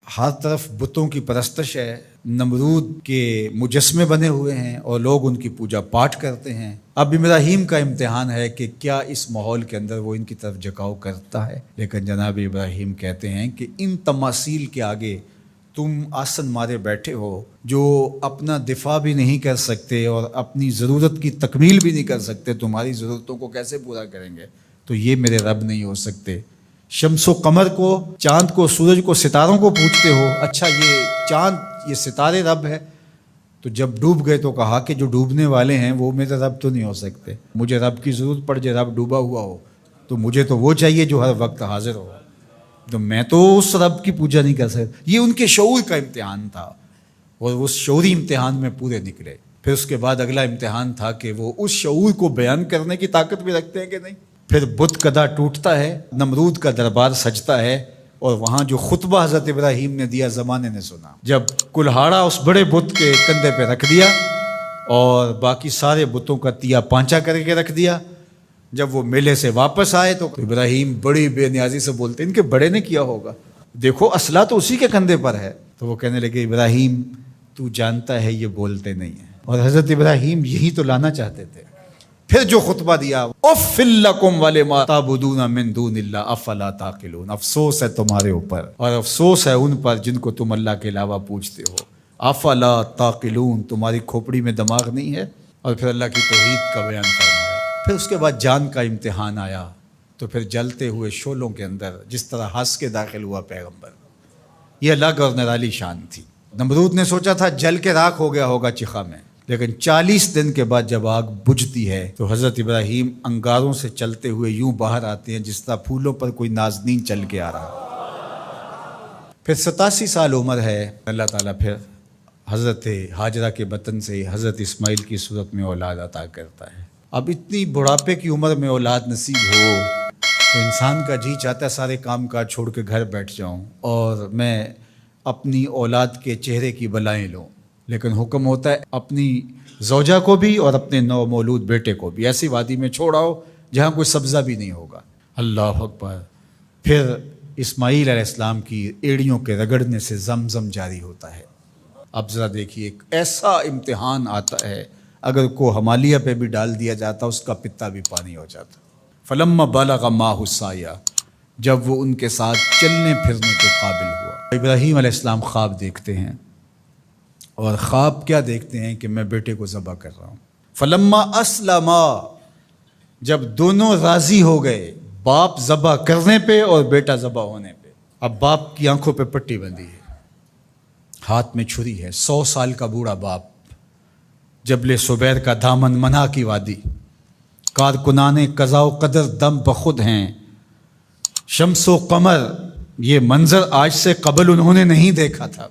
ہر طرف بتوں کی پرستش ہے، نمرود کے مجسمے بنے ہوئے ہیں اور لوگ ان کی پوجا پاٹ کرتے ہیں۔ اب ابراہیم کا امتحان ہے کہ کیا اس ماحول کے اندر وہ ان کی طرف جھکاؤ کرتا ہے، لیکن جناب ابراہیم کہتے ہیں کہ ان تماثیل کے آگے تم آسن مارے بیٹھے ہو، جو اپنا دفاع بھی نہیں کر سکتے اور اپنی ضرورت کی تکمیل بھی نہیں کر سکتے، تمہاری ضرورتوں کو کیسے پورا کریں گے؟ تو یہ میرے رب نہیں ہو سکتے۔ شمس و قمر کو، چاند کو، سورج کو، ستاروں کو پوجتے ہو، اچھا یہ چاند، یہ ستارے رب ہے؟ تو جب ڈوب گئے تو کہا کہ جو ڈوبنے والے ہیں وہ میرے رب تو نہیں ہو سکتے، مجھے رب کی ضرورت پڑ جائے، رب ڈوبا ہوا ہو تو مجھے تو وہ چاہیے جو ہر وقت حاضر ہو، تو میں تو اس رب کی پوجا نہیں کر سکتا۔ یہ ان کے شعور کا امتحان تھا اور اس شعوری امتحان میں پورے نکلے۔ پھر اس کے بعد اگلا امتحان تھا کہ وہ اس شعور کو بیان کرنے کی طاقت بھی رکھتے ہیں کہ نہیں۔ پھر بت کدا ٹوٹتا ہے، نمرود کا دربار سجتا ہے، اور وہاں جو خطبہ حضرت ابراہیم نے دیا زمانے نے سنا، جب کلہاڑا اس بڑے بت کے کندھے پہ رکھ دیا اور باقی سارے بتوں کا تیا پانچا کر کے رکھ دیا، جب وہ میلے سے واپس آئے تو ابراہیم بڑی بے نیازی سے بولتے ان کے بڑے نے کیا ہوگا، دیکھو اسلحہ تو اسی کے کندھے پر ہے۔ تو وہ کہنے لگے ابراہیم تو جانتا ہے یہ بولتے نہیں ہیں، اور حضرت ابراہیم یہی تو لانا چاہتے تھے۔ پھر جو خطبہ دیا، اف لکم ولما تعبدون من دون اللہ افلا تعقلون، افسوس ہے تمہارے اوپر اور افسوس ہے ان پر جن کو تم اللہ کے علاوہ پوجتے ہو، افلا تعقلون، تمہاری کھوپڑی میں دماغ نہیں ہے۔ اور پھر اللہ کی توحید کا بیان فرمایا۔ پھر اس کے بعد جان کا امتحان آیا، تو پھر جلتے ہوئے شعلوں کے اندر جس طرح ہنس کے داخل ہوا پیغمبر، یہ الگ اور نرالی شان تھی۔ نمرود نے سوچا تھا جل کے راکھ ہو گیا ہوگا چخا میں، لیکن 40 دن کے بعد جب آگ بجھتی ہے تو حضرت ابراہیم انگاروں سے چلتے ہوئے یوں باہر آتے ہیں جس طرح پھولوں پر کوئی نازنین چل کے آ رہا۔ پھر 87 سال عمر ہے، اللہ تعالیٰ پھر حضرت ہاجرہ کے بطن سے حضرت اسماعیل کی صورت میں اولاد عطا کرتا ہے۔ اب اتنی بڑھاپے کی عمر میں اولاد نصیب ہو تو انسان کا جی چاہتا ہے سارے کام کاج چھوڑ کے گھر بیٹھ جاؤں اور میں اپنی اولاد کے چہرے کی بلائیں لوں، لیکن حکم ہوتا ہے اپنی زوجہ کو بھی اور اپنے نو مولود بیٹے کو بھی ایسی وادی میں چھوڑ آؤ جہاں کوئی سبزہ بھی نہیں ہوگا۔ اللہ اکبر۔ پھر اسماعیل علیہ السلام کی ایڑیوں کے رگڑنے سے زمزم جاری ہوتا ہے۔ اب ذرا دیکھیے، ایک ایسا امتحان آتا ہے اگر کو ہمالیہ پہ بھی ڈال دیا جاتا اس کا پتا بھی پانی ہو جاتا۔ فلما بلغ معہ السعی، جب وہ ان کے ساتھ چلنے پھرنے کے قابل ہوا۔ ابراہیم علیہ السلام خواب دیکھتے ہیں، اور خواب کیا دیکھتے ہیں کہ میں بیٹے کو ذبح کر رہا ہوں۔ فلما اسلما، جب دونوں راضی ہو گئے، باپ ذبح کرنے پہ اور بیٹا ذبح ہونے پہ، اب باپ کی آنکھوں پہ پٹی بندھی ہے، ہاتھ میں چھری ہے، 100 سال کا بوڑھا باپ، جبل سبیر کا دامن، منا کی وادی، کارکنان قضاء و قدر دم بخود ہیں، شمس و قمر، یہ منظر آج سے قبل انہوں نے نہیں دیکھا تھا،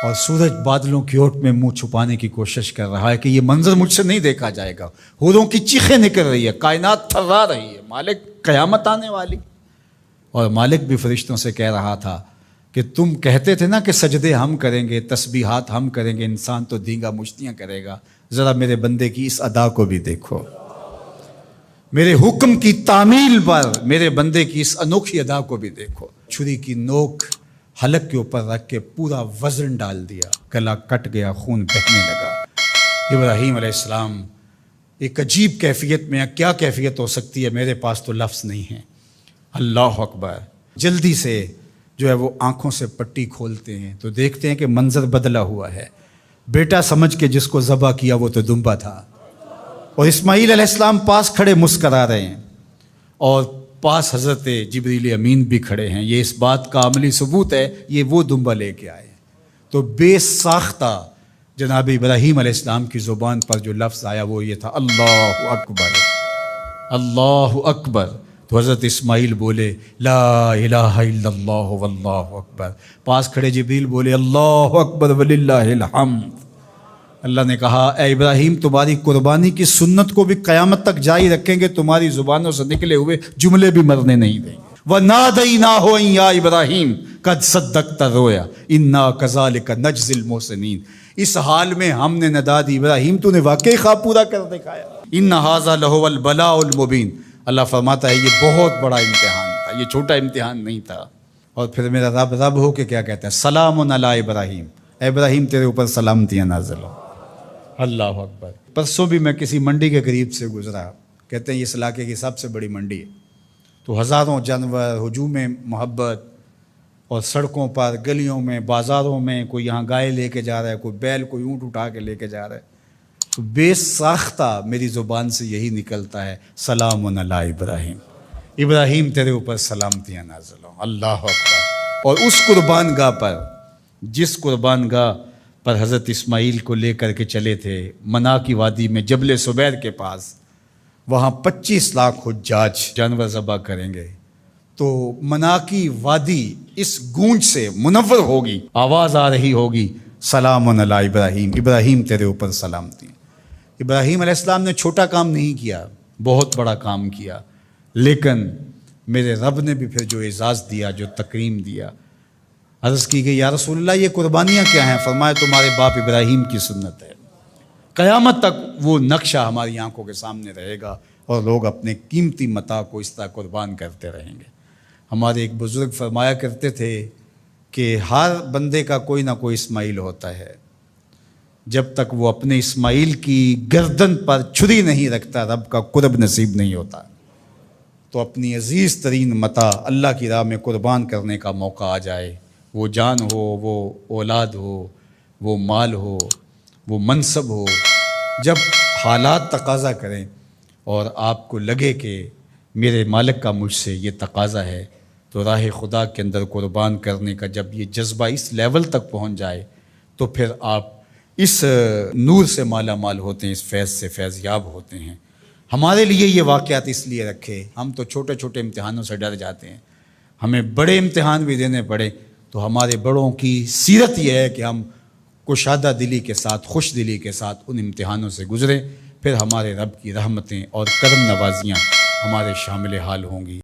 اور سورج بادلوں کی اوٹ میں منہ چھپانے کی کوشش کر رہا ہے کہ یہ منظر مجھ سے نہیں دیکھا جائے گا، حوروں کی چیخیں نکل رہی ہے، کائنات تھرا رہی ہے، مالک قیامت آنے والی۔ اور مالک بھی فرشتوں سے کہہ رہا تھا کہ تم کہتے تھے نا کہ سجدے ہم کریں گے، تسبیحات ہم کریں گے، انسان تو دینگا مشتیاں کرے گا، ذرا میرے بندے کی اس ادا کو بھی دیکھو، میرے حکم کی تعمیل پر میرے بندے کی اس انوکھی ادا کو بھی دیکھو۔ چھری کی نوک حلق کے اوپر رکھ کے پورا وزن ڈال دیا، گلا کٹ گیا، خون بہنے لگا۔ ابراہیم علیہ السلام ایک عجیب کیفیت میں، کیا کیفیت ہو سکتی ہے، میرے پاس تو لفظ نہیں ہے۔ اللہ اکبر۔ جلدی سے جو ہے وہ آنکھوں سے پٹی کھولتے ہیں تو دیکھتے ہیں کہ منظر بدلا ہوا ہے، بیٹا سمجھ کے جس کو ذبح کیا وہ تو دمبا تھا، اور اسماعیل علیہ السلام پاس کھڑے مسکرا رہے ہیں، اور پاس حضرت جبریل امین بھی کھڑے ہیں۔ یہ اس بات کا عملی ثبوت ہے یہ وہ دمبا لے کے آئے۔ تو بے ساختہ جناب ابراہیم علیہ السلام کی زبان پر جو لفظ آیا وہ یہ تھا، اللہ اکبر، اللہ اکبر۔ تو حضرت اسماعیل بولے لا الہ الا اللہ واللہ اکبر، پاس کھڑے جبریل بولے اللہ اکبر وللہ الحمد۔ اللہ نے کہا اے ابراہیم تمہاری قربانی کی سنت کو بھی قیامت تک جاری رکھیں گے، تمہاری زبانوں سے نکلے ہوئے جملے بھی مرنے نہیں دیں گے۔ وَنَادَيْنَاهُ أَن يَا إِبْرَاهِيمُ قَدْ صَدَّقْتَ الرُّؤْيَا إِنَّا كَذَلِكَ نَجْزِي الْمُحْسِنِينَ، اس حال میں ہم نے ندا دی ابراہیم تو نے واقعی خواب پورا کر دکھایا۔ إِنَّ هَذَا لَهُوَ الْبَلَاءُ الْمُبِينُ، اللہ فرماتا ہے یہ بہت بڑا امتحان تھا، یہ چھوٹا امتحان نہیں تھا۔ اور پھر میرا رب رب ہو کے کیا کہتا ہے؟ سلام علی ابراہیم، اے ابراہیم تیرے اوپر سلامتیاں نازل ہو۔ اللہ اکبر۔ پرسوں بھی میں کسی منڈی کے قریب سے گزرا، کہتے ہیں اس علاقے کی سب سے بڑی منڈی ہے، تو ہزاروں جانور، ہجوم محبت، اور سڑکوں پر، گلیوں میں، بازاروں میں کوئی یہاں گائے لے کے جا رہا ہے، کوئی بیل، کوئی اونٹ اٹھا کے لے کے جا رہا ہے، تو بے ساختہ میری زبان سے یہی نکلتا ہے سلام علی ابراہیم، ابراہیم تیرے اوپر سلامتیاں نازل ہوں۔ اللہ اکبر۔ اور اس قربان گاہ پر، جس قربان گاہ پر حضرت اسماعیل کو لے کر کے چلے تھے، منا کی وادی میں جبل سبیر کے پاس، وہاں 25 لاکھ حجاج جانور ذبح کریں گے، تو منا کی وادی اس گونج سے منور ہوگی، آواز آ رہی ہوگی سلام علی ابراہیم، ابراہیم تیرے اوپر سلامتی۔ ابراہیم علیہ السلام نے چھوٹا کام نہیں کیا، بہت بڑا کام کیا، لیکن میرے رب نے بھی پھر جو اعزاز دیا، جو تکریم دیا، عرض کی گئی یا رسول اللہ یہ قربانیاں کیا ہیں؟ فرمایا تمہارے باپ ابراہیم کی سنت ہے، قیامت تک وہ نقشہ ہماری آنکھوں کے سامنے رہے گا، اور لوگ اپنے قیمتی متاع کو اس طرح قربان کرتے رہیں گے۔ ہمارے ایک بزرگ فرمایا کرتے تھے کہ ہر بندے کا کوئی نہ کوئی اسماعیل ہوتا ہے، جب تک وہ اپنے اسماعیل کی گردن پر چھری نہیں رکھتا رب کا قرب نصیب نہیں ہوتا۔ تو اپنی عزیز ترین متاع اللہ کی راہ میں قربان کرنے کا موقع آ جائے، وہ جان ہو، وہ اولاد ہو، وہ مال ہو، وہ منصب ہو، جب حالات تقاضا کریں اور آپ کو لگے کہ میرے مالک کا مجھ سے یہ تقاضا ہے، تو راہ خدا کے اندر قربان کرنے کا جب یہ جذبہ اس لیول تک پہنچ جائے، تو پھر آپ اس نور سے مالا مال ہوتے ہیں، اس فیض سے فیض یاب ہوتے ہیں۔ ہمارے لیے یہ واقعات اس لیے رکھے، ہم تو چھوٹے چھوٹے امتحانوں سے ڈر جاتے ہیں، ہمیں بڑے امتحان بھی دینے پڑے تو ہمارے بڑوں کی سیرت یہ ہے کہ ہم کشادہ دلی کے ساتھ، خوش دلی کے ساتھ ان امتحانوں سے گزریں، پھر ہمارے رب کی رحمتیں اور کرم نوازیاں ہمارے شامل حال ہوں گی۔